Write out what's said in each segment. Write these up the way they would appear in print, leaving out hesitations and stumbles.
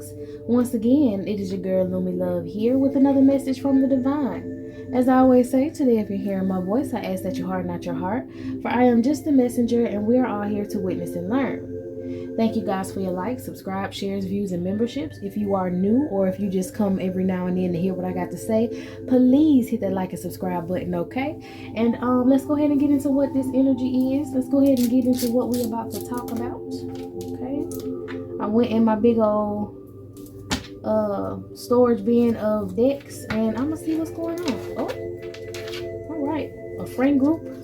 beings. Once again, it is your girl Lumi Love here with another message from the divine. As I always say, today if you're hearing my voice, I ask that you harden not your heart, for I am just a messenger and we are all here to witness and learn. Thank you guys for your likes, subscribe, shares, views, and memberships. If you are new or if you just come every now and then to hear what I got to say, please hit that like and subscribe button, okay? And let's go ahead and get into what this energy is. Let's go ahead and get into what we're about to talk about, okay? I went in my big old storage bin of decks and I'm gonna see what's going on. Oh, all right, a friend group.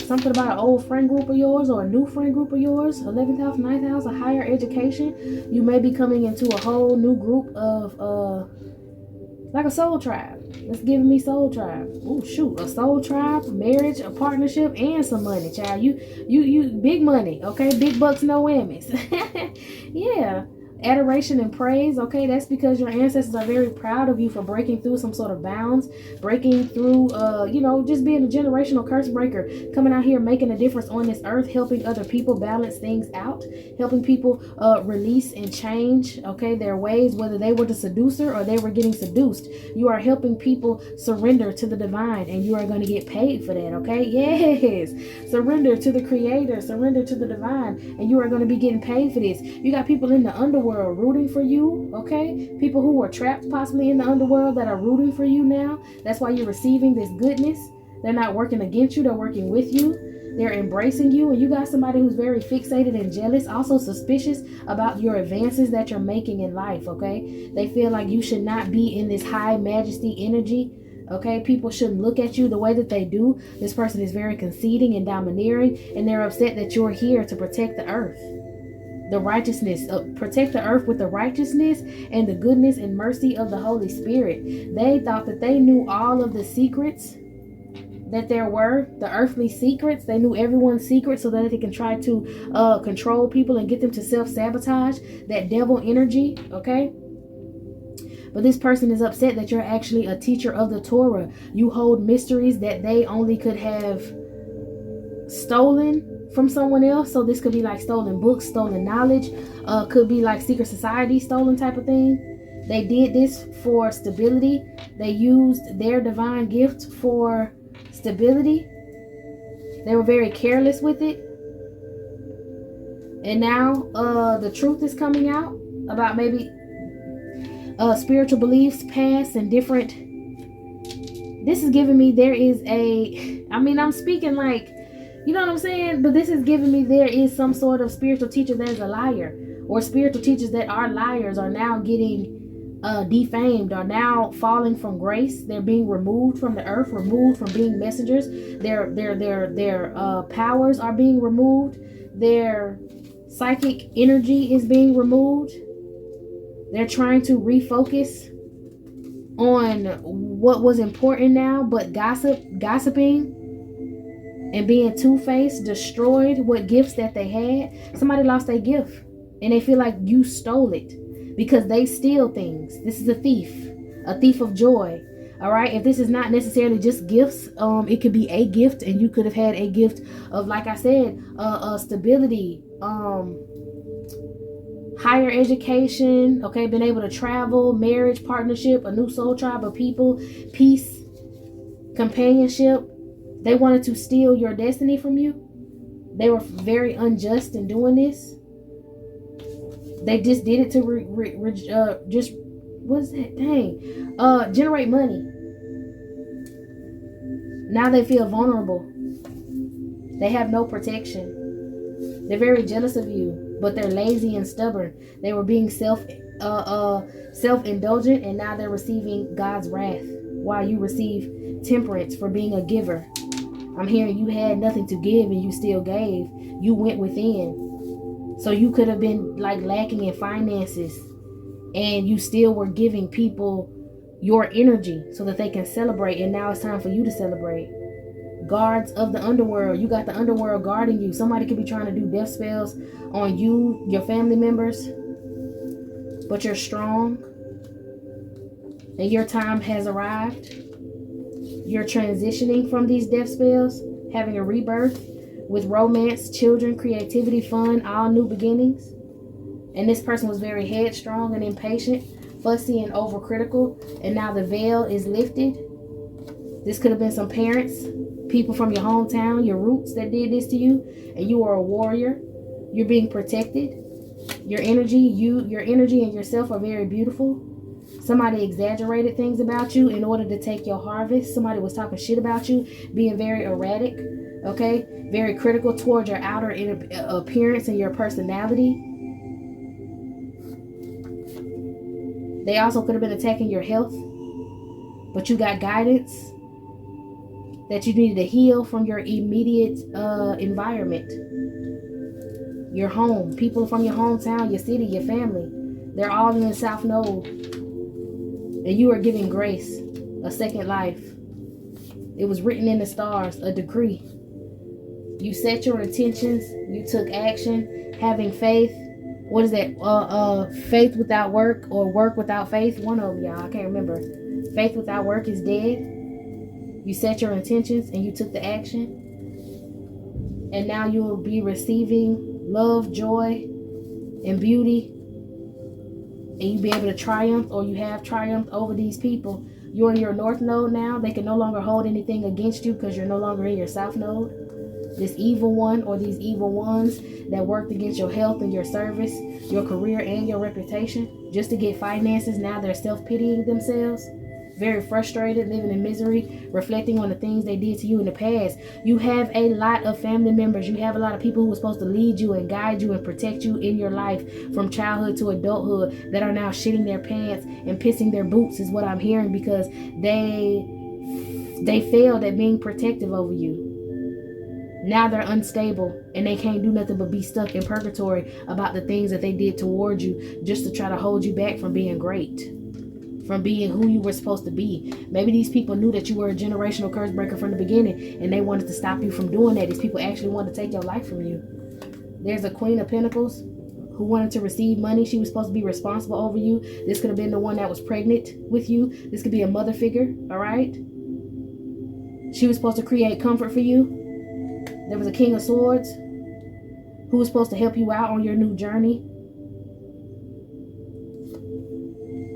Something about an old friend group of yours or a new friend group of yours. 11th house, 9th house, a higher education. You may be coming into a whole new group of like a soul tribe. Let's give me soul tribe. Oh shoot, a soul tribe, marriage, a partnership, and some money, child. You big money, okay? Big bucks, no whammies. Yeah. Adoration and praise, okay? That's because your ancestors are very proud of you for breaking through some sort of bounds, breaking through, just being a generational curse breaker, coming out here making a difference on this earth, helping other people balance things out, helping people release and change, okay, their ways, whether they were the seducer or they were getting seduced. You are helping people surrender to the divine, and you are going to get paid for that, okay? Yes, surrender to the creator, surrender to the divine, and you are going to be getting paid for this. You got people in the underworld rooting for you, okay? People who were trapped possibly in the underworld that are rooting for you now. That's why you're receiving this goodness. They're not working against you, they're working with you. They're embracing you, and you got somebody who's very fixated and jealous, also suspicious about your advances that you're making in life, okay? They feel like you should not be in this high majesty energy, okay? People shouldn't look at you the way that they do. This person is very conceiting and domineering, and they're upset that you're here to protect the earth. The righteousness, protect the earth with the righteousness and the goodness and mercy of the Holy Spirit. They thought that they knew all of the secrets that there were, the earthly secrets. They knew everyone's secrets so that they can try to control people and get them to self-sabotage, that devil energy, okay? But this person is upset that you're actually a teacher of the Torah. You hold mysteries that they only could have stolen from someone else. So this could be like stolen books, stolen knowledge, could be like secret society stolen type of thing. They did this for stability. They used their divine gift for stability. They were very careless with it, and now the truth is coming out about maybe spiritual beliefs past and different. This is giving me there is I'm speaking like, you know what I'm saying? But this is giving me there is some sort of spiritual teacher that is a liar, or spiritual teachers that are liars are now getting defamed, are now falling from grace. They're being removed from the earth, removed from being messengers. Their powers are being removed. Their psychic energy is being removed. They're trying to refocus on what was important now, but gossiping and being two-faced destroyed what gifts that they had. Somebody lost their gift and they feel like you stole it because they steal things. This is a thief of joy. All right, if this is not necessarily just gifts, it could be a gift, and you could have had a gift of, like I said, stability, higher education, okay, been able to travel, marriage, partnership, a new soul tribe of people, peace, companionship. They wanted to steal your destiny from you. They were very unjust in doing this. They just did it to generate money. Now they feel vulnerable. They have no protection. They're very jealous of you, but they're lazy and stubborn. They were being self-indulgent, and now they're receiving God's wrath while you receive temperance for being a giver. I'm hearing you had nothing to give and you still gave. You went within. So you could have been like lacking in finances and you still were giving people your energy so that they can celebrate. And now it's time for you to celebrate. Guards of the underworld. You got the underworld guarding you. Somebody could be trying to do death spells on you, your family members. But you're strong. And your time has arrived. You're transitioning from these death spells, having a rebirth with romance, children, creativity, fun, all new beginnings. And this person was very headstrong and impatient, fussy and overcritical. And now the veil is lifted. This could have been some parents, people from your hometown, your roots that did this to you. And you are a warrior. You're being protected. Your energy and yourself are very beautiful. Somebody exaggerated things about you in order to take your harvest. Somebody was talking shit about you, being very erratic, okay? Very critical towards your outer appearance and your personality. They also could have been attacking your health, but you got guidance that you needed to heal from your immediate environment. Your home, people from your hometown, your city, your family. They're all in the South Node. And you are giving grace, a second life. It was written in the stars, a decree. You set your intentions, you took action, having faith. What is that? Faith without work or work without faith? One of them, y'all. I can't remember. Faith without work is dead. You set your intentions and you took the action. And now you will be receiving love, joy, and beauty. And you be able to triumph, or you have triumphed over these people. You're in your North Node now. They can no longer hold anything against you because you're no longer in your South Node. This evil one or these evil ones that worked against your health and your service, your career and your reputation, just to get finances, now they're self-pitying themselves. Very frustrated, living in misery, reflecting on the things they did to you in the past. You have a lot of family members. You have a lot of people who were supposed to lead you and guide you and protect you in your life from childhood to adulthood that are now shitting their pants and pissing their boots, is what I'm hearing, because they failed at being protective over you. Now they're unstable and they can't do nothing but be stuck in purgatory about the things that they did towards you, just to try to hold you back from being great, from being who you were supposed to be. Maybe these people knew that you were a generational curse breaker from the beginning and they wanted to stop you from doing that. These people actually wanted to take your life from you. There's a Queen of Pentacles who wanted to receive money. She was supposed to be responsible over you. This could have been the one that was pregnant with you. This could be a mother figure, all right? She was supposed to create comfort for you. There was a King of Swords who was supposed to help you out on your new journey.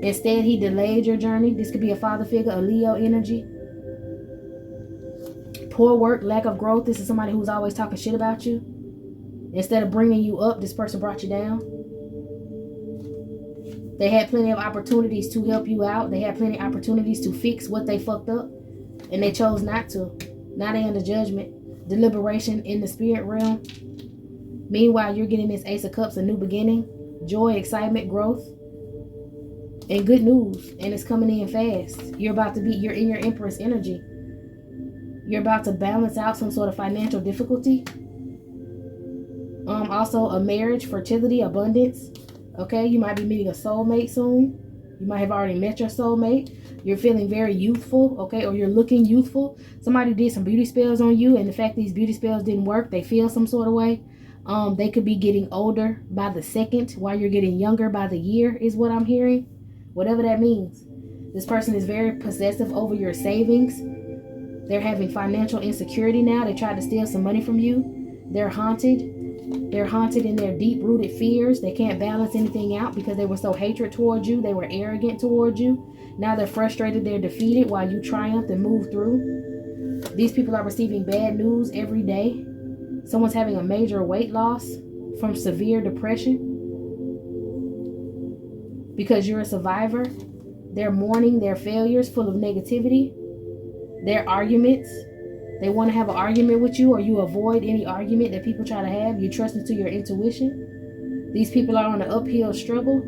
Instead, he delayed your journey. This could be a father figure, a Leo energy. Poor work, lack of growth. This is somebody who's always talking shit about you. Instead of bringing you up, this person brought you down. They had plenty of opportunities to help you out. They had plenty of opportunities to fix what they fucked up, and they chose not to. Now they under judgment. Deliberation in the spirit realm. Meanwhile, you're getting this Ace of Cups, a new beginning, joy, excitement, growth, and good news. And it's coming in fast. You're in your Empress energy. You're about to balance out some sort of financial difficulty. Also a marriage, fertility, abundance. Okay, you might be meeting a soulmate soon. You might have already met your soulmate. You're feeling very youthful, okay, or you're looking youthful. Somebody did some beauty spells on you, and the fact these beauty spells didn't work, they feel some sort of way. They could be getting older by the second while you're getting younger by the year, is what I'm hearing. Whatever that means. This person is very possessive over your savings. They're having financial insecurity now. They tried to steal some money from you. They're haunted. They're haunted in their deep-rooted fears. They can't balance anything out because they were so hatred towards you. They were arrogant towards you. Now they're frustrated. They're defeated while you triumphed and moved through. These people are receiving bad news every day. Someone's having a major weight loss from severe depression because you're a survivor. They're mourning their failures, full of negativity. Their arguments. They want to have an argument with you, or you avoid any argument that people try to have. You trust into your intuition. These people are on an uphill struggle.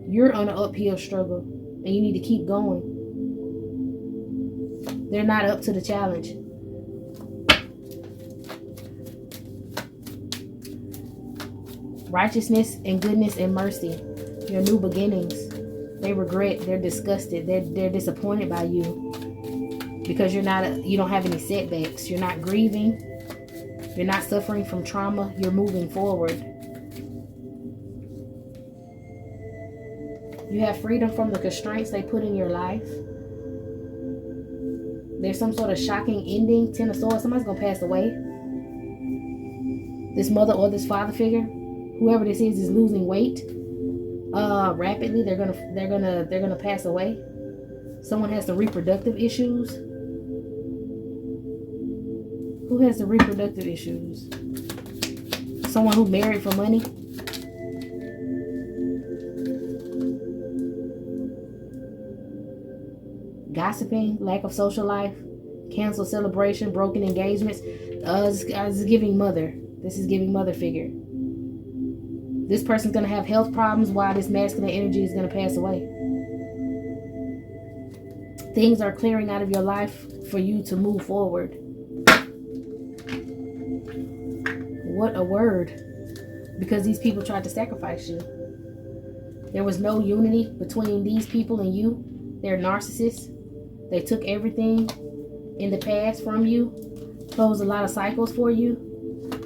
You're on an uphill struggle, and you need to keep going. They're not up to the challenge. Righteousness and goodness and mercy. Your new beginnings. They regret, they're disgusted, they're disappointed by you because you don't have any setbacks. You're not grieving. You're not suffering from trauma. You're moving forward. You have freedom from the constraints they put in your life. There's some sort of shocking ending. Ten of Swords. Somebody's going to pass away. This mother or this father figure, whoever this is losing weight rapidly. They're gonna pass away. Someone has the reproductive issues. Who has the reproductive issues? Someone who married for money. Gossiping, lack of social life, canceled celebration, broken engagements. This is giving mother. This is giving mother figure. This person's going to have health problems while this masculine energy is going to pass away. Things are clearing out of your life for you to move forward. What a word. Because these people tried to sacrifice you. There was no unity between these people and you. They're narcissists. They took everything in the past from you, closed a lot of cycles for you,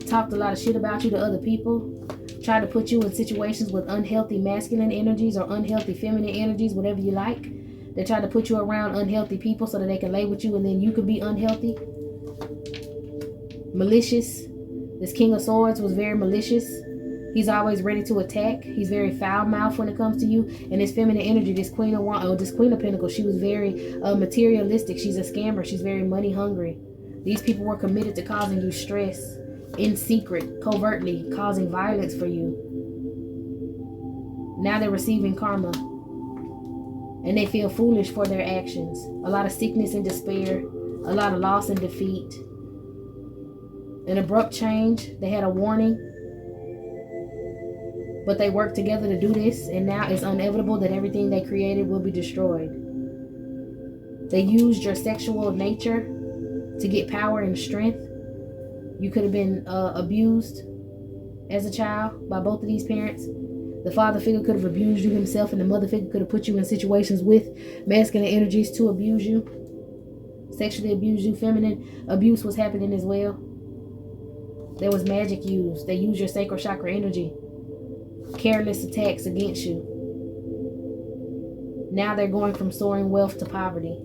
talked a lot of shit about you to other people, tried to put you in situations with unhealthy masculine energies or unhealthy feminine energies, whatever you like. They tried to put you around unhealthy people so that they can lay with you and then you could be unhealthy. Malicious. This King of Swords was very malicious. He's always ready to attack. He's very foul-mouthed when it comes to you. And this feminine energy, this Queen of Pentacles, she was very materialistic. She's a scammer. She's very money-hungry. These people were committed to causing you stress in secret, covertly, causing violence for you. Now they're receiving karma. And they feel foolish for their actions. A lot of sickness and despair. A lot of loss and defeat. An abrupt change. They had a warning. But they worked together to do this, and now it's inevitable that everything they created will be destroyed. They used your sexual nature to get power and strength. You could have been abused as a child by both of these parents. The father figure could have abused you himself, and the mother figure could have put you in situations with masculine energies to abuse you, sexually abuse you. Feminine abuse was happening as well. There was magic used. They used your sacral chakra energy. Careless attacks against you. Now they're going from soaring wealth to poverty.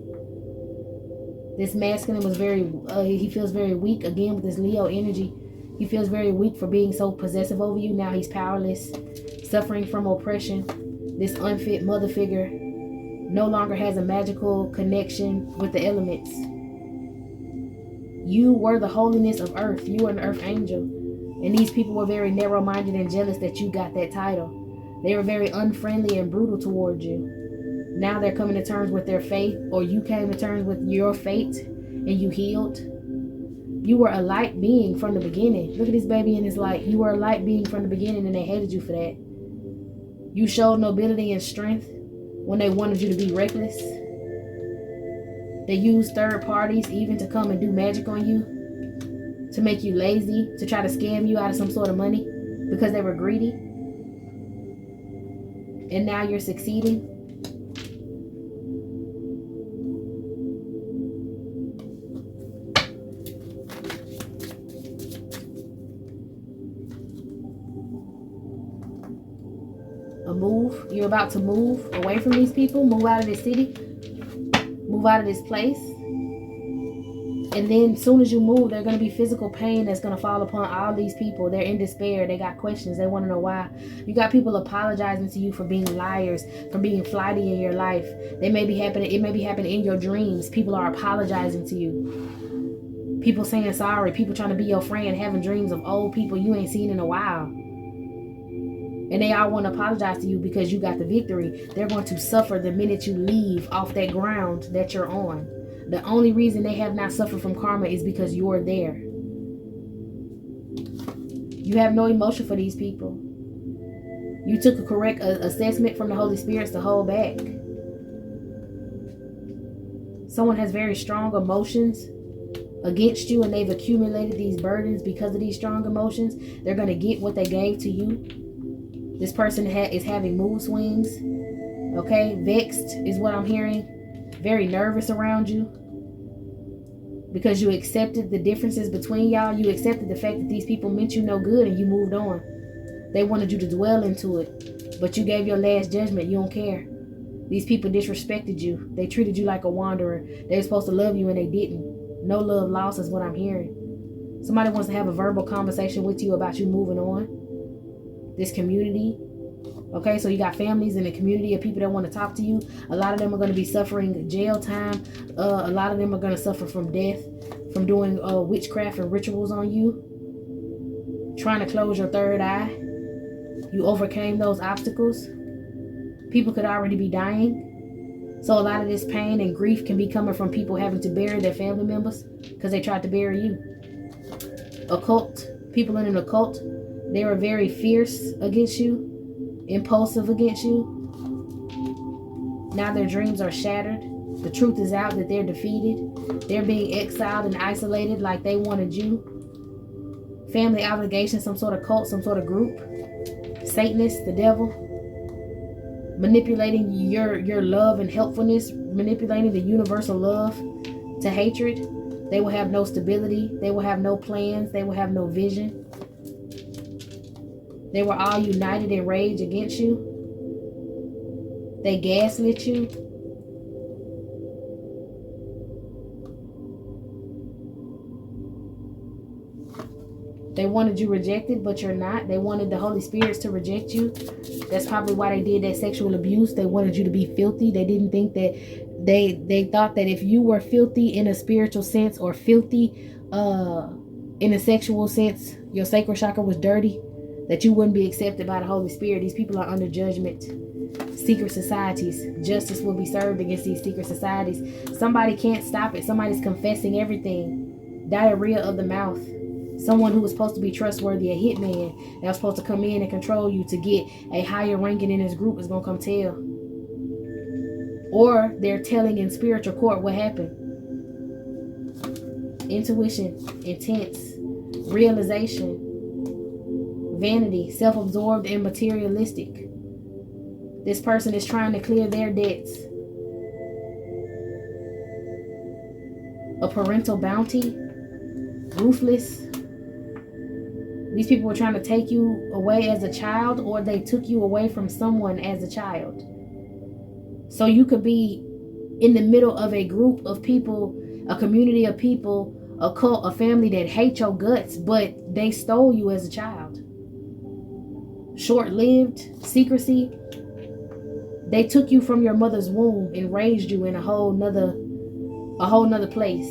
This masculine was he feels very weak again with this Leo energy. He feels very weak for being so possessive over you. Now he's powerless, suffering from oppression. This unfit mother figure no longer has a magical connection with the elements. You were the holiness of earth. You were an earth angel. And these people were very narrow-minded and jealous that you got that title. They were very unfriendly and brutal towards you. Now they're coming to terms with their fate, or you came to terms with your fate, and you healed. You were a light being from the beginning. Look at this baby in his light. You were a light being from the beginning, and they hated you for that. You showed nobility and strength when they wanted you to be reckless. They used third parties even to come and do magic on you, to make you lazy, to try to scam you out of some sort of money because they were greedy. And now you're succeeding. A move. You're about to move away from these people, move out of this city, move out of this place. And then as soon as you move, there's going to be physical pain that's going to fall upon all these people. They're in despair. They got questions. They want to know why. You got people apologizing to you for being liars, for being flighty in your life. It may be happening in your dreams. People are apologizing to you. People saying sorry. People trying to be your friend, having dreams of old people you ain't seen in a while. And they all want to apologize to you because you got the victory. They're going to suffer the minute you leave off that ground that you're on. The only reason they have not suffered from karma is because you're there. You have no emotion for these people. You took a correct assessment from the Holy Spirits to hold back. Someone has very strong emotions against you, and they've accumulated these burdens because of these strong emotions. They're going to get what they gave to you. This person is having mood swings. Okay, vexed is what I'm hearing. Very nervous around you. Because you accepted the differences between y'all. You accepted the fact that these people meant you no good and you moved on. They wanted you to dwell into it. But you gave your last judgment. You don't care. These people disrespected you. They treated you like a wanderer. They were supposed to love you and they didn't. No love lost is what I'm hearing. Somebody wants to have a verbal conversation with you about you moving on. This community. Okay, so you got families in the community of people that want to talk to you. A lot of them are going to be suffering jail time. A lot of them are going to suffer from death, from doing witchcraft and rituals on you. Trying to close your third eye. You overcame those obstacles. People could already be dying. So a lot of this pain and grief can be coming from people having to bury their family members because they tried to bury you. Occult. People in an occult, they are very fierce against you. Impulsive against you. Now their dreams are shattered. The truth is out that they're defeated. They're being exiled and isolated like they wanted you. Family obligation, some sort of cult, some sort of group. Satanist, the devil. Manipulating your love and helpfulness. Manipulating the universal love to hatred. They will have no stability. They will have no plans. They will have no vision. They were all united in rage against you. They gaslit you. They wanted you rejected, but you're not. They wanted the Holy Spirits to reject you. That's probably why they did that sexual abuse. They wanted you to be filthy. They didn't think that they thought that if you were filthy in a spiritual sense or filthy in a sexual sense, your sacral chakra was dirty, that you wouldn't be accepted by the Holy Spirit. These people are under judgment. Secret societies. Justice will be served against these secret societies. Somebody can't stop it. Somebody's confessing everything. Diarrhea of the mouth. Someone who was supposed to be trustworthy, a hitman that was supposed to come in and control you to get a higher ranking in his group is going to come tell. Or they're telling in spiritual court what happened. Intuition, intense, realization, vanity, self-absorbed and materialistic. This person is trying to clear their debts. A parental bounty, ruthless. These people were trying to take you away as a child, or they took you away from someone as a child. So you could be in the middle of a group of people, a community of people, a cult, a family that hate your guts, but they stole you as a child. Short-lived, secrecy. They took you from your mother's womb and raised you in a whole nother place.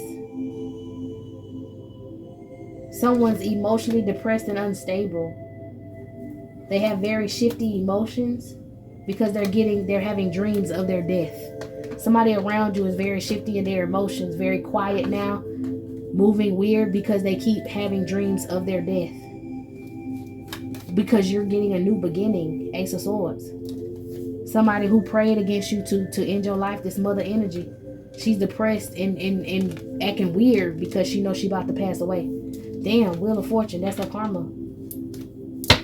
Someone's emotionally depressed and unstable. They have very shifty emotions because they're having dreams of their death. Somebody around you is very shifty in their emotions, very quiet now, moving weird because they keep having dreams of their death. Because you're getting a new beginning, Ace of Swords. Somebody who prayed against you to end your life, this mother energy. She's depressed and acting weird because she knows she's about to pass away. Damn, Wheel of Fortune, that's her karma.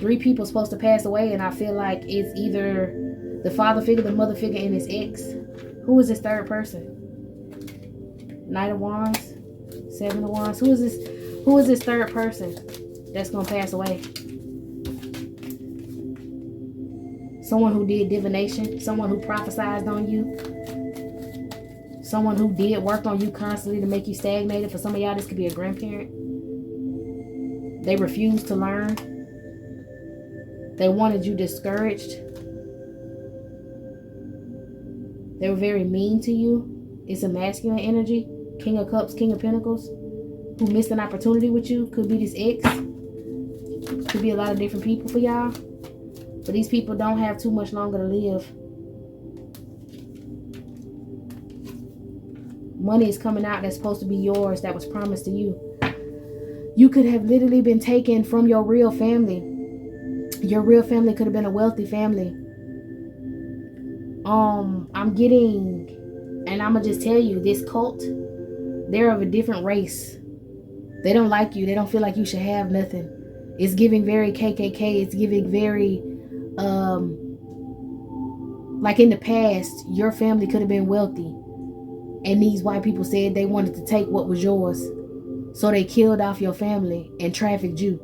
3 people supposed to pass away, and I feel like it's either the father figure, the mother figure, and his ex. Who is this third person? Knight of Wands, 7 of Wands. Who is this third person that's gonna pass away? Someone who did divination, someone who prophesized on you, someone who worked on you constantly to make you stagnated. For some of y'all, this could be a grandparent. They refused to learn. They wanted you discouraged. They were very mean to you. It's a masculine energy. King of Cups, King of Pentacles. Who missed an opportunity with you. Could be this ex. Could be a lot of different people for y'all. But these people don't have too much longer to live. Money is coming out that's supposed to be yours, that was promised to you. You could have literally been taken from your real family. Your real family could have been a wealthy family. I'm getting, and I'm going to just tell you, this cult, they're of a different race. They don't like you. They don't feel like you should have nothing. It's giving very KKK. It's giving very, like in the past, your family could have been wealthy. And these white people said they wanted to take what was yours. So they killed off your family and trafficked you.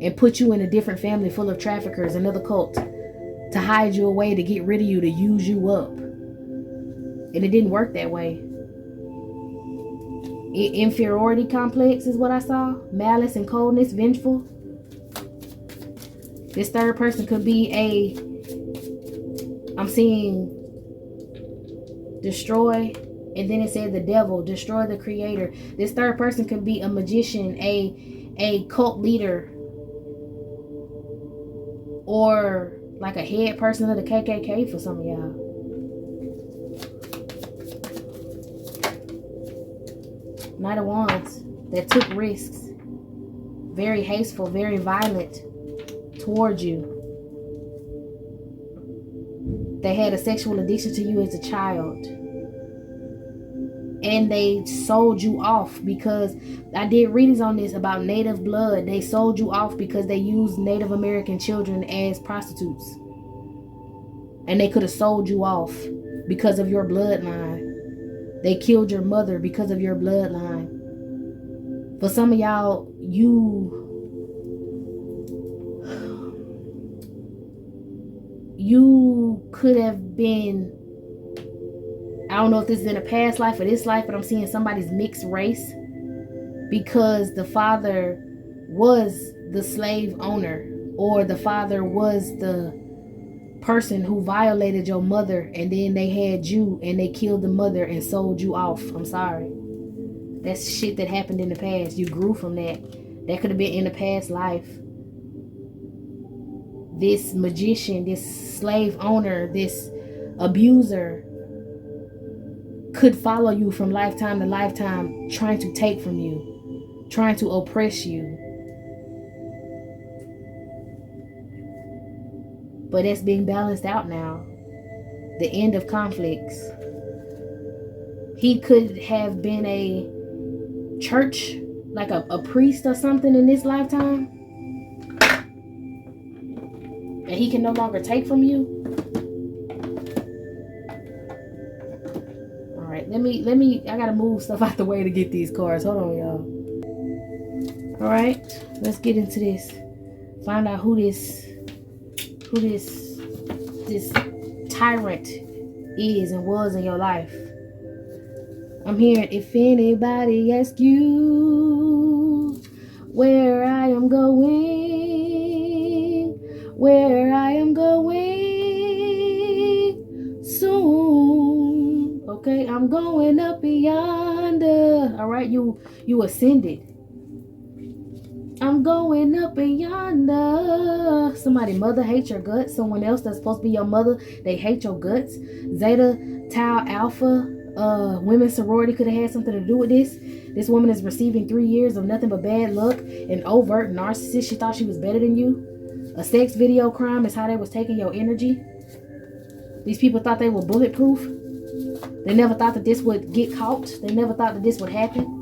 And put you in a different family full of traffickers, another cult. To hide you away, to get rid of you, to use you up. And it didn't work that way. Inferiority complex is what I saw. Malice and coldness, vengeful. This third person could be I'm seeing destroy, and then it said the devil, destroy the creator. This third person could be a magician, a cult leader, or like a head person of the KKK for some of y'all. Knight of Wands, that took risks. Very hasteful, very violent towards you. They had a sexual addiction to you as a child. And they sold you off because I did readings on this about native blood. They sold you off because they used Native American children as prostitutes. And they could have sold you off because of your bloodline. They killed your mother because of your bloodline. For some of y'all, you could have been, I don't know if this is in a past life or this life, but I'm seeing somebody's mixed race because the father was the slave owner, or the father was the person who violated your mother, and then they had you and they killed the mother and sold you off. I'm sorry. That's shit that happened in the past. You grew from that. That could have been in a past life. This magician, this slave owner, this abuser could follow you from lifetime to lifetime, trying to take from you, trying to oppress you. But it's being balanced out now. The end of conflicts. He could have been a church, like a priest or something in this lifetime. And he can no longer take from you. Alright, let me, I gotta move stuff out the way to get these cards. Hold on, y'all. Alright, let's get into this. Find out who this tyrant is and was in your life. I'm hearing, if anybody asks you where I am going, soon. Okay, I'm going up yonder. All right, you ascended. I'm going up yonder. Somebody mother hates your guts. Someone else that's supposed to be your mother, they hate your guts. Zeta, Tau, Alpha, women's sorority could have had something to do with this. This woman is receiving 3 years of nothing but bad luck. An overt narcissist. She thought she was better than you. A sex video crime is how they was taking your energy. These people thought they were bulletproof. They never thought that this would get caught. They never thought that this would happen.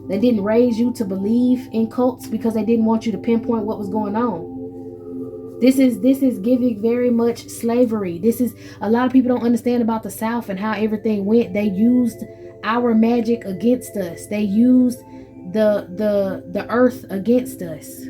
They didn't raise you to believe in cults because they didn't want you to pinpoint what was going on. This is giving very much slavery. This is, a lot of people don't understand about the South and how everything went. They used our magic against us. They used the earth against us.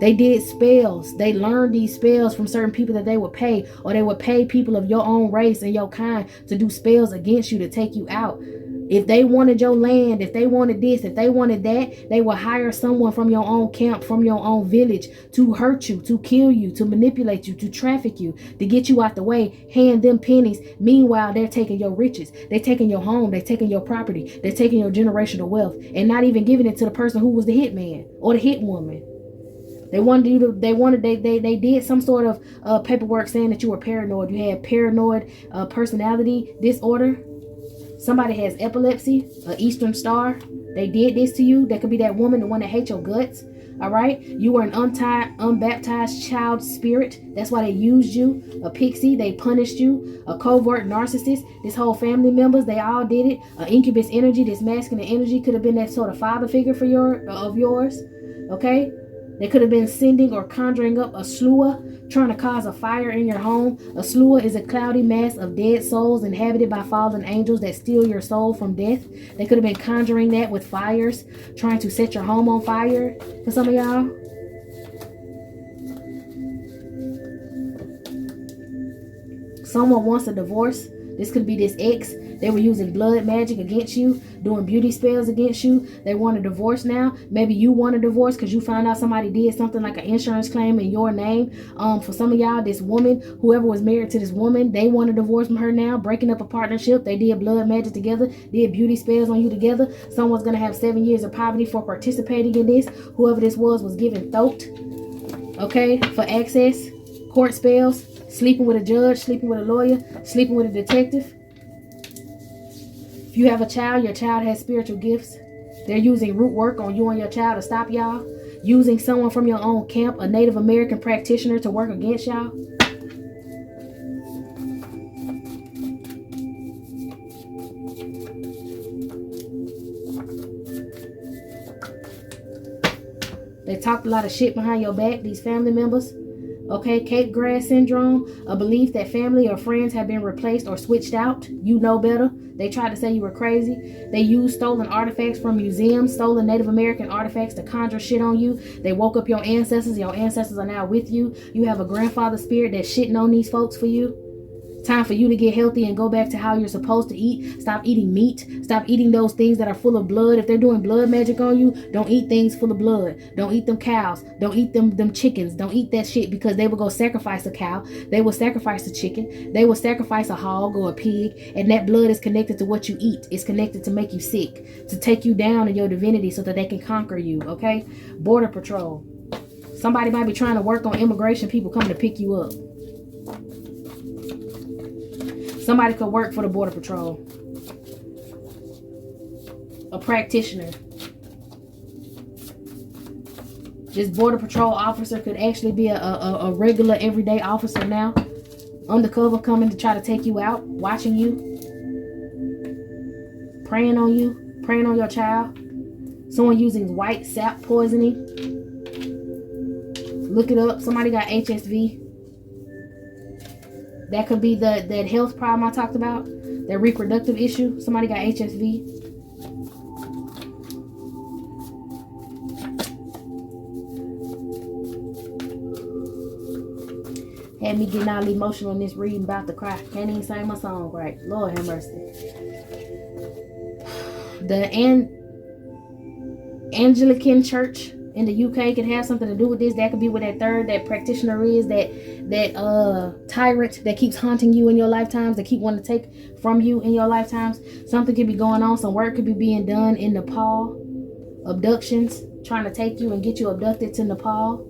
They did spells. They learned these spells from certain people that they would pay, or they would pay people of your own race and your kind to do spells against you to take you out. If they wanted your land, if they wanted this, if they wanted that, they would hire someone from your own camp, from your own village to hurt you, to kill you, to manipulate you, to traffic you, to get you out the way, hand them pennies. Meanwhile, they're taking your riches. They're taking your home. They're taking your property. They're taking your generational wealth and not even giving it to the person who was the hit man or the hit woman. They wanted you to, they did some sort of paperwork saying that you were paranoid. You had paranoid personality disorder. Somebody has epilepsy, an Eastern Star. They did this to you. That could be that woman, the one that hates your guts. All right. You were an unbaptized child spirit. That's why they used you. A pixie. They punished you. A covert narcissist. This whole family members, they all did it. An incubus energy, this masculine energy could have been that sort of father figure for yours. Okay. They could have been sending or conjuring up a slua, trying to cause a fire in your home. A slua is a cloudy mass of dead souls inhabited by fallen angels that steal your soul from death. They could have been conjuring that with fires, trying to set your home on fire for some of y'all. Someone wants a divorce. This could be this ex. They were using blood magic against you, doing beauty spells against you. They want a divorce now. Maybe you want a divorce because you found out somebody did something like an insurance claim in your name. For some of y'all, this woman, whoever was married to this woman, they want a divorce from her now, breaking up a partnership. They did blood magic together, did beauty spells on you together. Someone's going to have 7 years of poverty for participating in this. Whoever this was given thought, okay, for access, court spells, sleeping with a judge, sleeping with a lawyer, sleeping with a detective. If you have a child, your child has spiritual gifts. They're using root work on you and your child to stop y'all. Using someone from your own camp, a Native American practitioner, to work against y'all. They talked a lot of shit behind your back, these family members. Okay, Cape Grass syndrome, a belief that family or friends have been replaced or switched out. You know better. They tried to say you were crazy. They used stolen artifacts from museums, stolen Native American artifacts to conjure shit on you. They woke up your ancestors. Your ancestors are now with you. You have a grandfather spirit that's shitting on these folks for you. Time for you to get healthy and go back to how you're supposed to eat. Stop eating meat. Stop eating those things that are full of blood. If they're doing blood magic on you, don't eat things full of blood. Don't eat them cows. Don't eat them chickens. Don't eat that shit, because they will go sacrifice a cow. They will sacrifice a chicken. They will sacrifice a hog or a pig. And that blood is connected to what you eat. It's connected to make you sick, to take you down in your divinity so that they can conquer you, okay? Border Patrol. Somebody might be trying to work on immigration, people coming to pick you up. Somebody could work for the Border Patrol. A practitioner. This Border Patrol officer could actually be a regular everyday officer now. Undercover, coming to try to take you out. Watching you. Preying on you. Preying on your child. Someone using white sap poisoning. Look it up. Somebody got HSV. That could be that health problem I talked about. That reproductive issue. Somebody got HSV. Had me getting all emotional in this reading, about to cry. Can't even sing my song right. Lord have mercy. The Anglican Church in the UK could have something to do with this. That could be where that practitioner is, that tyrant that keeps haunting you in your lifetimes, that keep wanting to take from you in your lifetimes. Something could be going on. Some work could be being done in Nepal. Abductions, trying to take you and get you abducted to Nepal.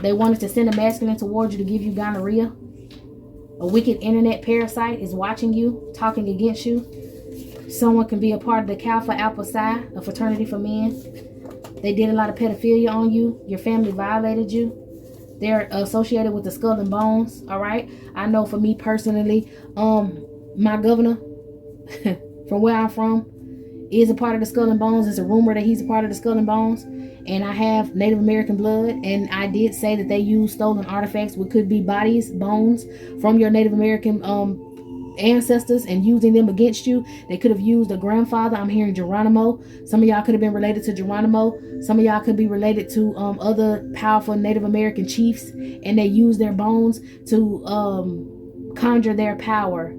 They wanted to send a masculine towards you to give you gonorrhea. A wicked internet parasite is watching you, talking against you. Someone can be a part of the Kappa Alpha Psi, a fraternity for men. They did a lot of pedophilia on you. Your family violated you. They're associated with the Skull and Bones. All right. I know for me personally, my governor from where I'm from is a part of the Skull and Bones. It's a rumor that he's a part of the Skull and Bones. And I have Native American blood. And I did say that they use stolen artifacts, which could be bodies, bones from your Native American ancestors, and using them against you. They could have used a grandfather. I'm hearing Geronimo. Some of y'all could have been related to Geronimo. Some of y'all could be related to other powerful Native American chiefs, and they use their bones to conjure their power,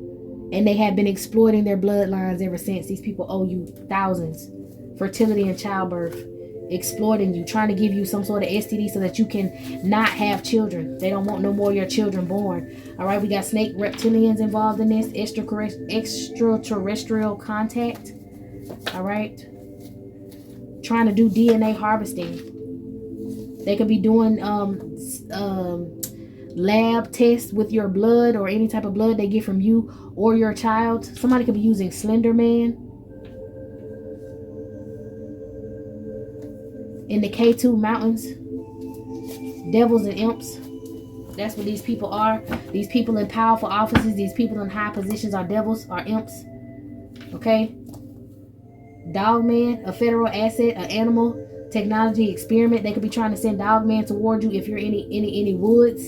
and they have been exploiting their bloodlines ever since. These people owe you thousands. Fertility and childbirth, exploiting you, trying to give you some sort of STD so that you can not have children. They don't want no more of your children born. All right, we got snake reptilians involved in this. Extraterrestrial contact. All right, trying to do DNA harvesting. They could be doing lab tests with your blood, or any type of blood they get from you or your child. Somebody could be using Slender Man in the K2 mountains. Devils and imps. That's what these people are. These people in powerful offices, these people in high positions are devils, are imps. Okay? Dogman, a federal asset, an animal technology experiment. They could be trying to send Dogman toward you if you're in any woods.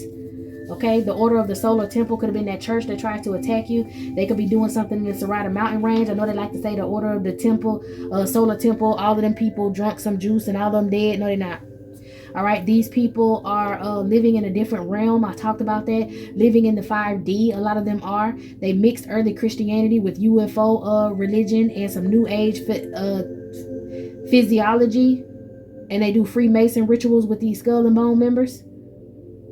Okay, the Order of the Solar Temple could have been that church that tried to attack you. They could be doing something in the Serrata Mountain Range. I know they like to say the Order of the Temple, Solar Temple, all of them people drunk some juice and all of them dead. No, they're not. All right, these people are living in a different realm. I talked about that. Living in the 5D. A lot of them are. They mixed early Christianity with UFO religion and some new age physiology, and they do Freemason rituals with these skull and bone members.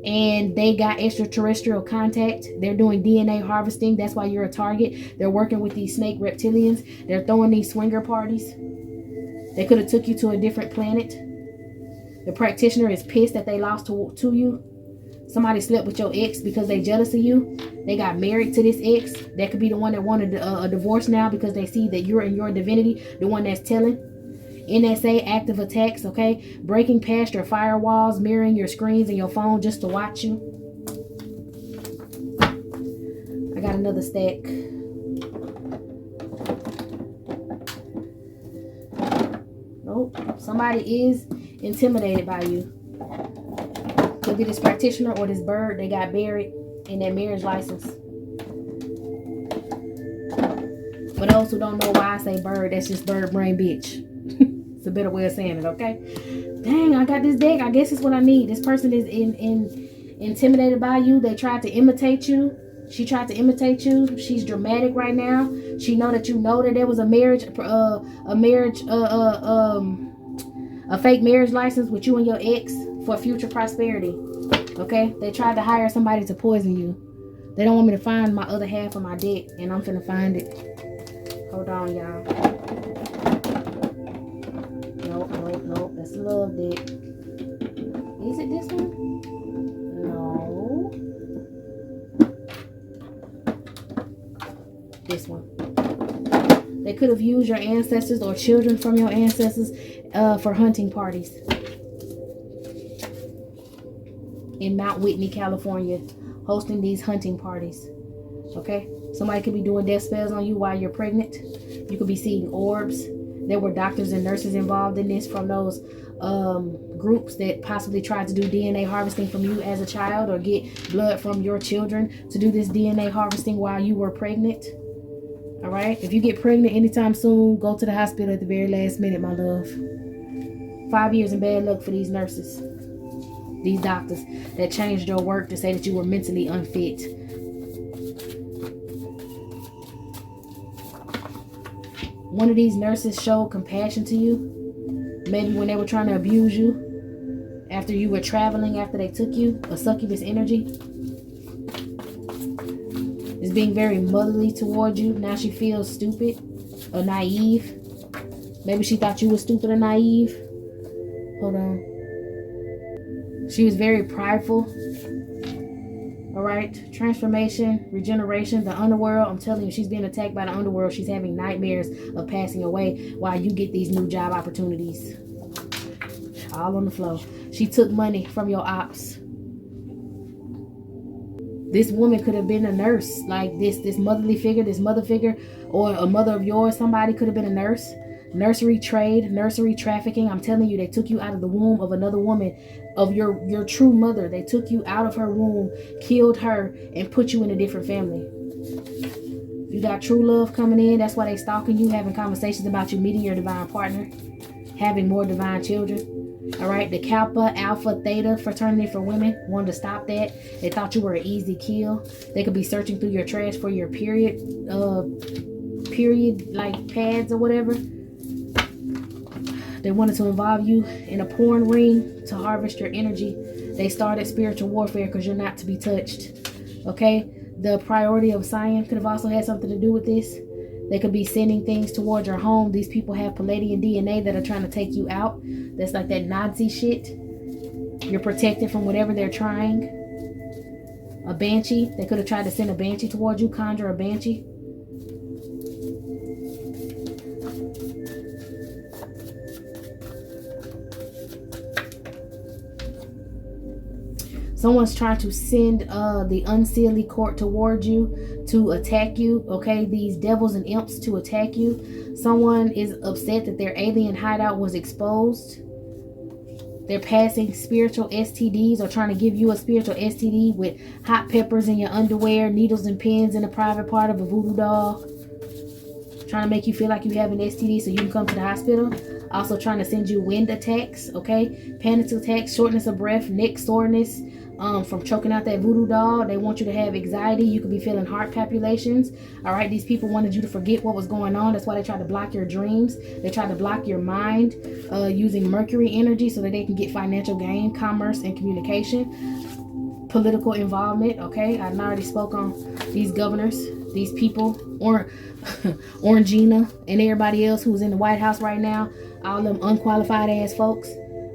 And they got extraterrestrial contact. They're doing DNA harvesting. That's why you're a target. They're working with these snake reptilians. They're throwing these swinger parties. They could have took you to a different planet. The practitioner is pissed that they lost to you. Somebody slept with your ex because they jealous of you. They got married to this ex. That could be the one that wanted a divorce now because they see that you're in your divinity, the one that's telling. NSA active attacks, okay? Breaking past your firewalls, mirroring your screens and your phone just to watch you. I got another stack. Nope. Somebody is intimidated by you. Could be this practitioner or this bird. They got buried in their marriage license. For those who don't know why I say bird, that's just bird brain bitch. It's a better way of saying it, okay? Dang, I got this deck. I guess it's what I need. This person is intimidated by you. They tried to imitate you. She tried to imitate you. She's dramatic right now. She know that there was a fake marriage license with you and your ex for future prosperity. Okay? They tried to hire somebody to poison you. They don't want me to find my other half of my deck, and I'm finna find it. Hold on, y'all. Nope. That's a love deck. Is it this one? No. This one. They could have used your ancestors or children from your ancestors for hunting parties. In Mount Whitney, California. Hosting these hunting parties. Okay? Somebody could be doing death spells on you while you're pregnant. You could be seeing orbs. There were doctors and nurses involved in this from those groups that possibly tried to do DNA harvesting from you as a child or get blood from your children to do this DNA harvesting while you were pregnant. All right. If you get pregnant anytime soon, go to the hospital at the very last minute, my love. 5 years in bad luck for these nurses, these doctors that changed your work to say that you were mentally unfit. One of these nurses showed compassion to you. Maybe when they were trying to abuse you. After you were traveling, after they took you. A succubus energy. Is being very motherly toward you. Now she feels stupid or naive. Maybe she thought you were stupid or naive. Hold on. She was very prideful. Alright, transformation, regeneration, the underworld. I'm telling you, she's being attacked by the underworld. She's having nightmares of passing away while you get these new job opportunities. All on the flow. She took money from your ops. This woman could have been a nurse, like this motherly figure, this mother figure, or a mother of yours. Somebody could have been a nurse. Nursery trade, nursery trafficking. I'm telling you, they took you out of the womb of another woman, of your true mother. They took you out of her womb, killed her, and put you in a different family. You got true love coming in. That's why they stalking you, having conversations about you meeting your divine partner, having more divine children. All right, the Kappa, Alpha, Theta fraternity for women wanted to stop that. They thought you were an easy kill. They could be searching through your trash for your period like pads or whatever. They wanted to involve you in a porn ring to harvest your energy. They started spiritual warfare because you're not to be touched. Okay? The priority of Cyan could have also had something to do with this. They could be sending things towards your home. These people have Palladian DNA that are trying to take you out. That's like that Nazi shit. You're protected from whatever they're trying. A banshee. They could have tried to send a banshee towards you. Conjure a banshee. Someone's trying to send the unseelie court towards you to attack you. Okay, these devils and imps to attack you. Someone is upset that their alien hideout was exposed. They're passing spiritual STDs or trying to give you a spiritual STD with hot peppers in your underwear, needles and pins in a private part of a voodoo doll. trying to make you feel like you have an STD so you can come to the hospital. Also trying to send you wind attacks, okay? Panic attacks, shortness of breath, neck soreness, from choking out that voodoo doll. They want you to have anxiety. You could be feeling heart palpitations. All right, these people wanted you to forget what was going on. That's why they tried to block your dreams. They tried to block your mind using Mercury energy so that they can get financial gain, commerce, and communication. Political involvement, okay? I already spoke on these governors, these people, or Orangina and everybody else who's in the White House right now. All them unqualified ass folks,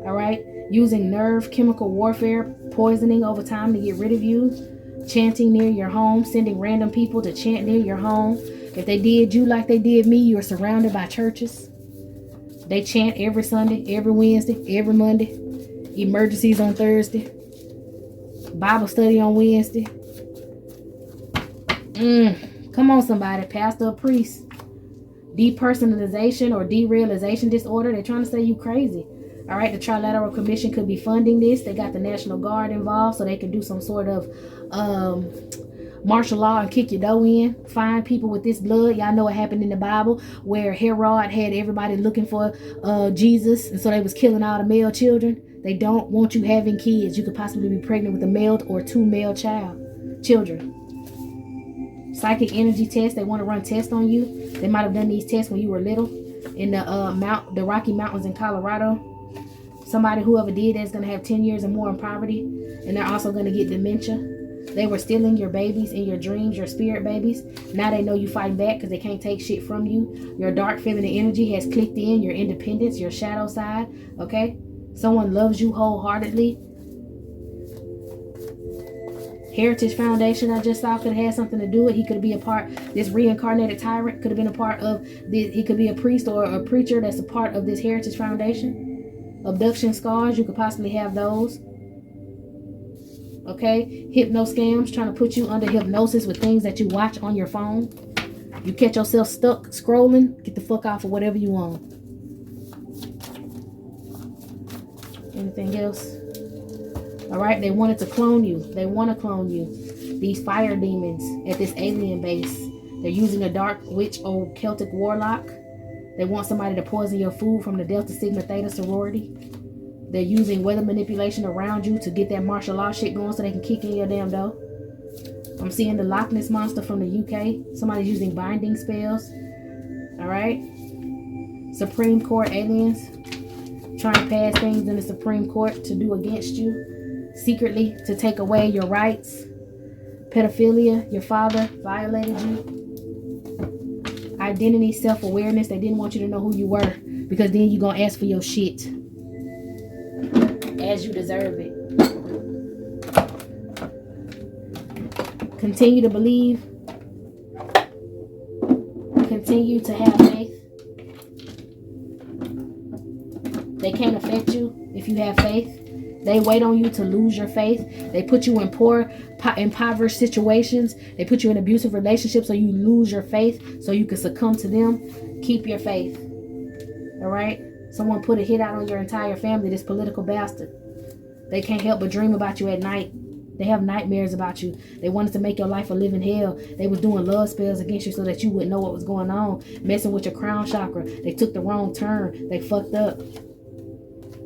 all right? Using nerve chemical warfare, poisoning over time to get rid of you, chanting near your home, sending random people to chant near your home. If they did you like they did me, you are surrounded by churches. They chant every Sunday, every Wednesday, every Monday. Emergencies on Thursday. Bible study on Wednesday. Come on, somebody, pastor or priest. Depersonalization or derealization disorder. They're trying to say you crazy. All right, the Trilateral Commission could be funding this. They got the National Guard involved so they can do some sort of martial law and kick your dough in. Find people with this blood. Y'all know what happened in the Bible where Herod had everybody looking for Jesus, and so they was killing all the male children. They don't want you having kids. You could possibly be pregnant with a male or 2 male children. Psychic energy tests. They want to run tests on you. They might have done these tests when you were little in the Rocky Mountains in Colorado. Somebody, whoever did that, is going to have 10 years or more in poverty, and they're also going to get dementia. They were stealing your babies in your dreams, your spirit babies. Now they know you fighting back because they can't take shit from you. Your dark feminine energy has clicked in, your independence, your shadow side, okay? Someone loves you wholeheartedly. Heritage Foundation, I just saw, could have had something to do with it. He could be a part, this reincarnated tyrant could have been a part of this. He could be a priest or a preacher that's a part of this Heritage Foundation. Abduction scars, you could possibly have those. Okay, hypno scams, trying to put you under hypnosis with things that you watch on your phone. You catch yourself stuck scrolling, get the fuck off of whatever you want. Anything else? All right, they wanted to clone you. They want to clone you. These fire demons at this alien base. They're using a dark witch or Celtic warlock. They want somebody to poison your food from the Delta Sigma Theta sorority. They're using weather manipulation around you to get that martial law shit going so they can kick in your damn door. I'm seeing the Loch Ness Monster from the UK. Somebody's using binding spells. All right. Supreme Court aliens trying to pass things in the Supreme Court to do against you. Secretly to take away your rights. Pedophilia. Your father violated you. Identity, self-awareness. They didn't want you to know who you were because then you're going to ask for your shit as you deserve it. Continue to believe. Continue to have faith. They can't affect you if you have faith. They wait on you to lose your faith. They put you in poor, impoverished situations. They put you in abusive relationships so you lose your faith, so you can succumb to them. Keep your faith. All right? Someone put a hit out on your entire family, this political bastard. They can't help but dream about you at night. They have nightmares about you. They wanted to make your life a living hell. They was doing love spells against you so that you wouldn't know what was going on. Messing with your crown chakra. They took the wrong turn. They fucked up.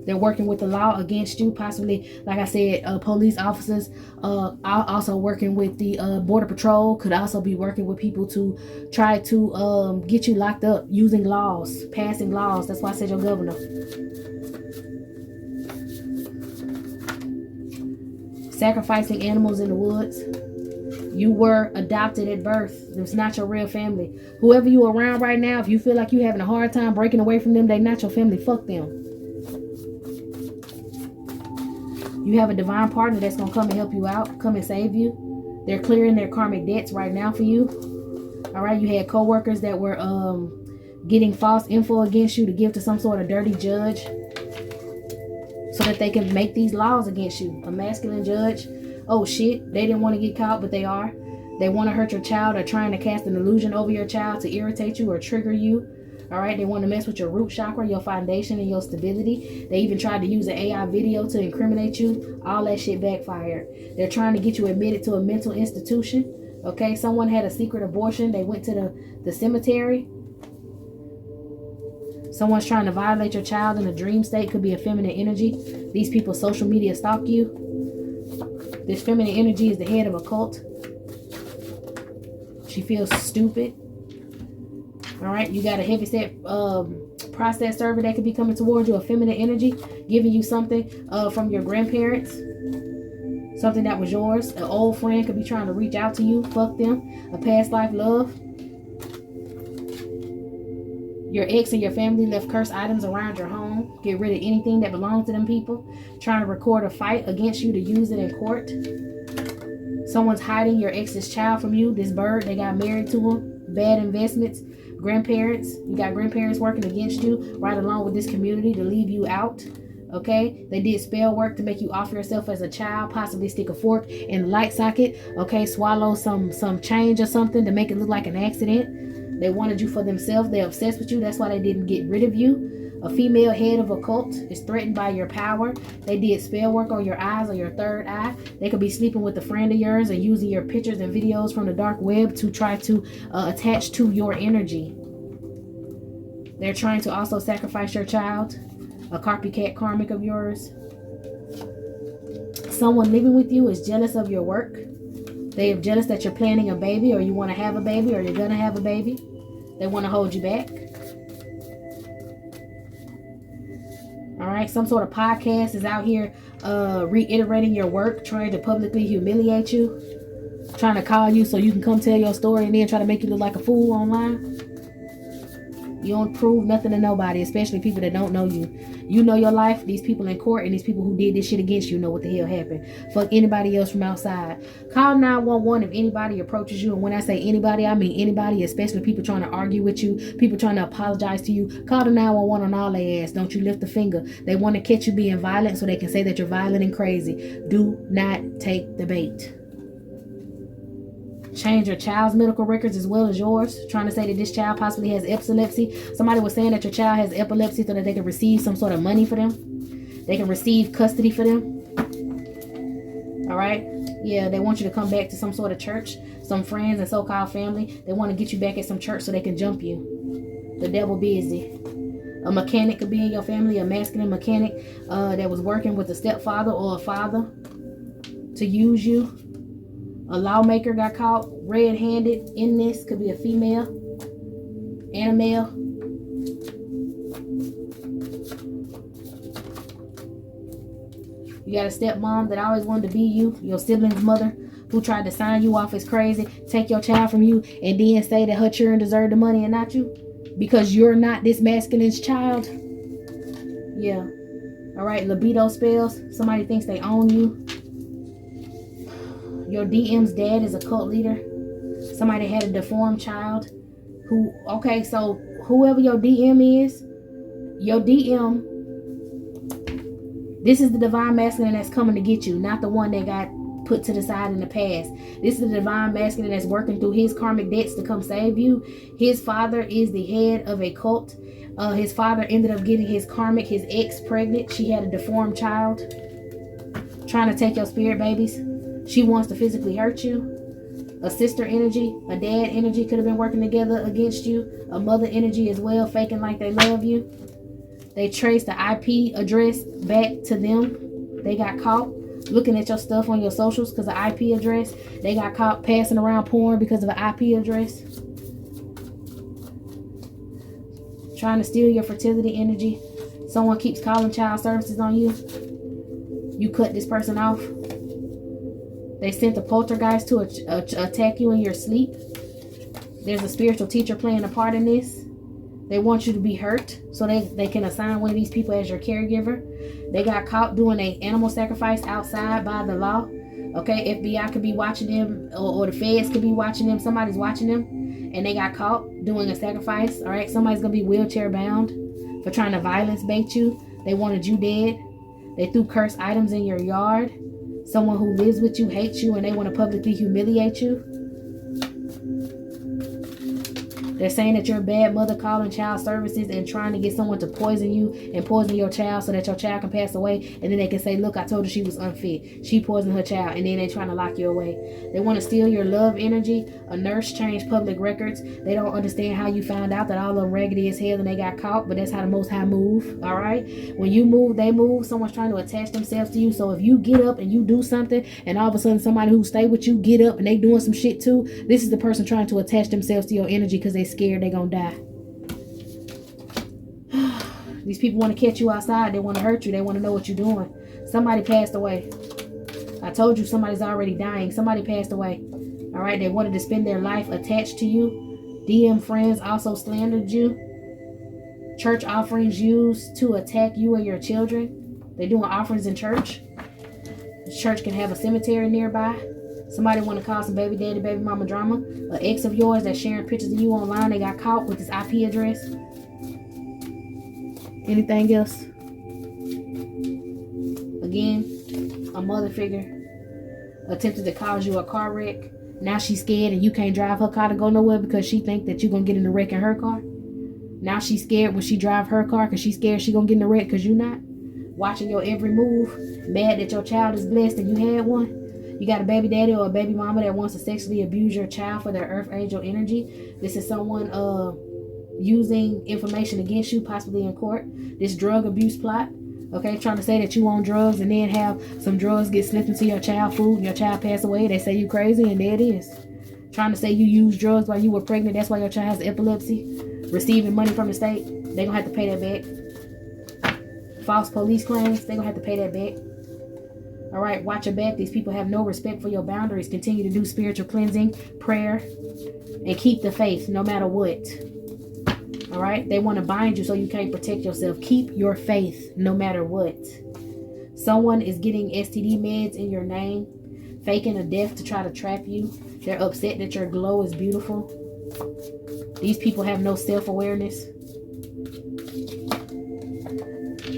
They're working with the law against you, possibly, like I said, police officers, also working with the Border Patrol, could also be working with people to try to get you locked up using laws, passing laws. That's why I said your governor. Sacrificing animals in the woods. You were adopted at birth. It's not your real family. Whoever you are around right now, if you feel like you're having a hard time breaking away from them, they're not your family. Fuck them. You have a divine partner that's going to come and help you out, come and save you. They're clearing their karmic debts right now for you. All right, you had co-workers that were getting false info against you to give to some sort of dirty judge so that they can make these laws against you. A masculine judge. Oh shit, they didn't want to get caught, but they are. They want to hurt your child or trying to cast an illusion over your child to irritate you or trigger you. All right, they want to mess with your root chakra, your foundation, and your stability. They even tried to use an AI video to incriminate you. All that shit backfired. They're trying to get you admitted to a mental institution. Okay, someone had a secret abortion. They went to the cemetery. Someone's trying to violate your child in a dream state. Could be a feminine energy. These people social media stalk you. This feminine energy is the head of a cult. She feels stupid. All right, you got a heavy set process server that could be coming towards you, a feminine energy, giving you something from your grandparents, something that was yours. An old friend could be trying to reach out to you. Fuck them. A past life love. Your ex and your family left cursed items around your home. Get rid of anything that belongs to them people. Trying to record a fight against you to use it in court. Someone's hiding your ex's child from you. This bird, they got married to him. Bad investments. Grandparents, you got grandparents working against you right along with this community to leave you out. Okay, they did spell work to make you off yourself as a child, possibly stick a fork in the light socket. Okay, swallow some change or something to make it look like an accident. They wanted you for themselves. They're obsessed with you. That's why they didn't get rid of you. A female head of a cult is threatened by your power. They did spell work on your eyes or your third eye. They could be sleeping with a friend of yours and using your pictures and videos from the dark web to try to attach to your energy. They're trying to also sacrifice your child, a copycat karmic of yours. Someone living with you is jealous of your work. They are jealous that you're planning a baby, or you want to have a baby, or you're going to have a baby. They want to hold you back. All right, some sort of podcast is out here reiterating your work, trying to publicly humiliate you, trying to call you so you can come tell your story and then try to make you look like a fool online. You don't prove nothing to nobody, especially people that don't know you. You know your life. These people in court and these people who did this shit against you know what the hell happened. Fuck anybody else from outside. Call 911 if anybody approaches you. And when I say anybody, I mean anybody, especially people trying to argue with you, people trying to apologize to you. Call the 911 on all their ass. Don't you lift a finger. They want to catch you being violent so they can say that you're violent and crazy. Do not take the bait. Change your child's medical records as well as yours. Trying to say that this child possibly has epilepsy. Somebody was saying that your child has epilepsy so that they can receive some sort of money for them. They can receive custody for them. All right. Yeah, they want you to come back to some sort of church. Some friends and so-called family. They want to get you back at some church so they can jump you. The devil busy. A mechanic could be in your family. A masculine mechanic that was working with a stepfather or a father to use you. A lawmaker got caught red-handed in this. Could be a female and a male. You got a stepmom that always wanted to be you. Your sibling's mother who tried to sign you off as crazy, take your child from you, and then say that her children deserve the money and not you because you're not this masculine's child. Yeah. All right. Libido spells. Somebody thinks they own you. Your DM's dad is a cult leader. Somebody had a deformed child. Okay, so whoever your DM is, your DM, this is the divine masculine that's coming to get you, not the one that got put to the side in the past. This is the divine masculine that's working through his karmic debts to come save you. His father is the head of a cult. His father ended up getting his ex pregnant. She had a deformed child. Trying to take your spirit babies. She wants to physically hurt you. A sister energy, a dad energy could have been working together against you. A mother energy as well, faking like they love you. They traced the IP address back to them. They got caught looking at your stuff on your socials because of IP address. They got caught passing around porn because of an IP address. Trying to steal your fertility energy. Someone keeps calling child services on you. You cut this person off. They sent a poltergeist to attack you in your sleep. There's a spiritual teacher playing a part in this. They want you to be hurt so they can assign one of these people as your caregiver. They got caught doing an animal sacrifice outside by the law. Okay, FBI could be watching them or the feds could be watching them. Somebody's watching them and they got caught doing a sacrifice. All right, somebody's going to be wheelchair bound for trying to violence bait you. They wanted you dead. They threw cursed items in your yard. Someone who lives with you hates you and they want to publicly humiliate you. They're saying that you're a bad mother, calling child services and trying to get someone to poison you and poison your child so that your child can pass away. And then they can say, look, I told her she was unfit. She poisoned her child. And then they're trying to lock you away. They want to steal your love energy. A nurse changed public records. They don't understand how you found out that all of them raggedy as hell and they got caught. But that's how the Most High move. All right. When you move, they move. Someone's trying to attach themselves to you. So if you get up and you do something and all of a sudden somebody who stay with you get up and they doing some shit too, this is the person trying to attach themselves to your energy because they scared they're gonna die. These people want to catch you outside. They want to hurt you. They want to know what you're doing. Somebody passed away. I told you somebody's already dying. Somebody passed away. All right. They wanted to spend their life attached to you. DM friends also slandered you. Church offerings used to attack you and your children. They're doing offerings in church. The church can have a cemetery nearby. Somebody want to cause some baby daddy, baby mama drama. An ex of yours that's sharing pictures of you online. They got caught with this IP address. Anything else? Again, a mother figure attempted to cause you a car wreck. Now she's scared and you can't drive her car to go nowhere because she think that you're going to get in a wreck in her car. Now she's scared when she drive her car because she's scared she's going to get in a wreck because you not. Watching your every move. Mad that your child is blessed and you had one. You got a baby daddy or a baby mama that wants to sexually abuse your child for their earth angel energy. This is someone using information against you, possibly in court. This drug abuse plot. Okay, trying to say that you on drugs and then have some drugs get slipped into your child food and your child pass away. They say you crazy and there it is. Trying to say you used drugs while you were pregnant. That's why your child has epilepsy. Receiving money from the state. They're going to have to pay that back. False police claims. They're going to have to pay that back. All right, watch your back. These people have no respect for your boundaries. Continue to do spiritual cleansing, prayer, and keep the faith no matter what. All right, they want to bind you so you can't protect yourself. Keep your faith no matter what. Someone is getting STD meds in your name, faking a death to try to trap you. They're upset that your glow is beautiful. These people have no self-awareness.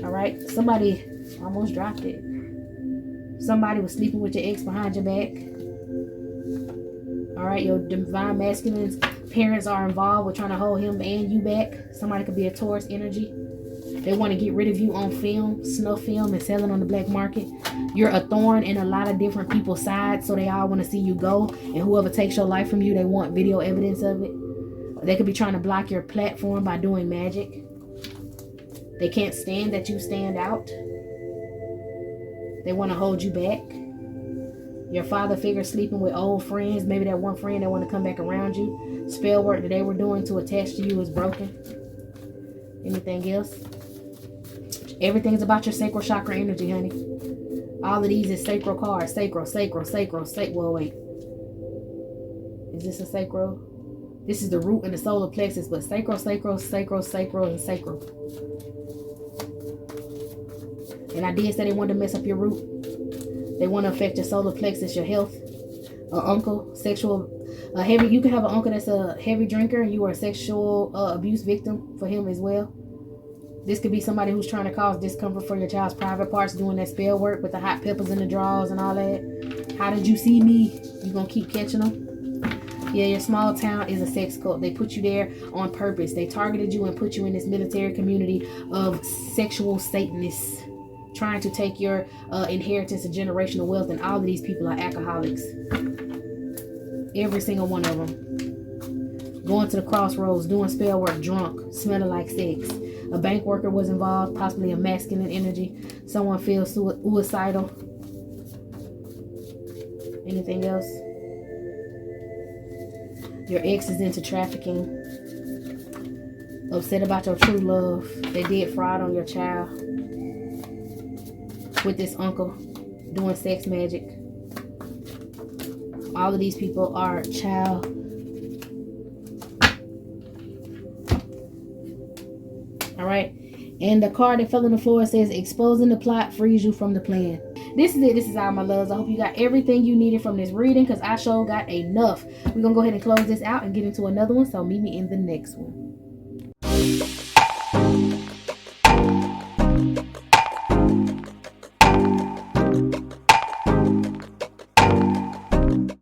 All right, somebody almost dropped it. Somebody was sleeping with your ex behind your back. All right, your divine masculine's parents are involved with trying to hold him and you back. Somebody could be a Taurus energy. They want to get rid of you on film, snuff film, and sell it on the black market. You're a thorn in a lot of different people's sides, so they all want to see you go. And whoever takes your life from you, they want video evidence of it. They could be trying to block your platform by doing magic. They can't stand that you stand out. They want to hold you back. Your father figure sleeping with old friends. Maybe that one friend that want to come back around you. Spell work that they were doing to attach to you is broken. Anything else? Everything's about your sacral chakra energy, honey. All of these is sacral cards. Sacral. Well, wait. Is this a sacral? This is the root and the solar plexus, but sacral, and sacral. And I did say they wanted to mess up your root. They want to affect your solar plexus, your health. An uncle, heavy. You can have an uncle that's a heavy drinker and you are a sexual abuse victim for him as well. This could be somebody who's trying to cause discomfort for your child's private parts, doing that spell work with the hot peppers in the drawers and all that. How did you see me? You gonna keep catching them? Yeah, your small town is a sex cult. They put you there on purpose. They targeted you and put you in this military community of sexual Satanists, trying to take your inheritance and generational wealth. And all of these people are alcoholics. Every single one of them. Going to the crossroads, doing spell work, drunk, smelling like sex. A bank worker was involved, possibly a masculine energy. Someone feels suicidal. Anything else? Your ex is into trafficking. Upset about your true love. They did fraud on your child. With this uncle doing sex magic. All of these people are child. All right. And the card that fell on the floor says, exposing the plot frees you from the plan. This is it. This is all, my loves. I hope you got everything you needed from this reading, because I sure got enough. We're going to go ahead and close this out and get into another one. So meet me in the next one.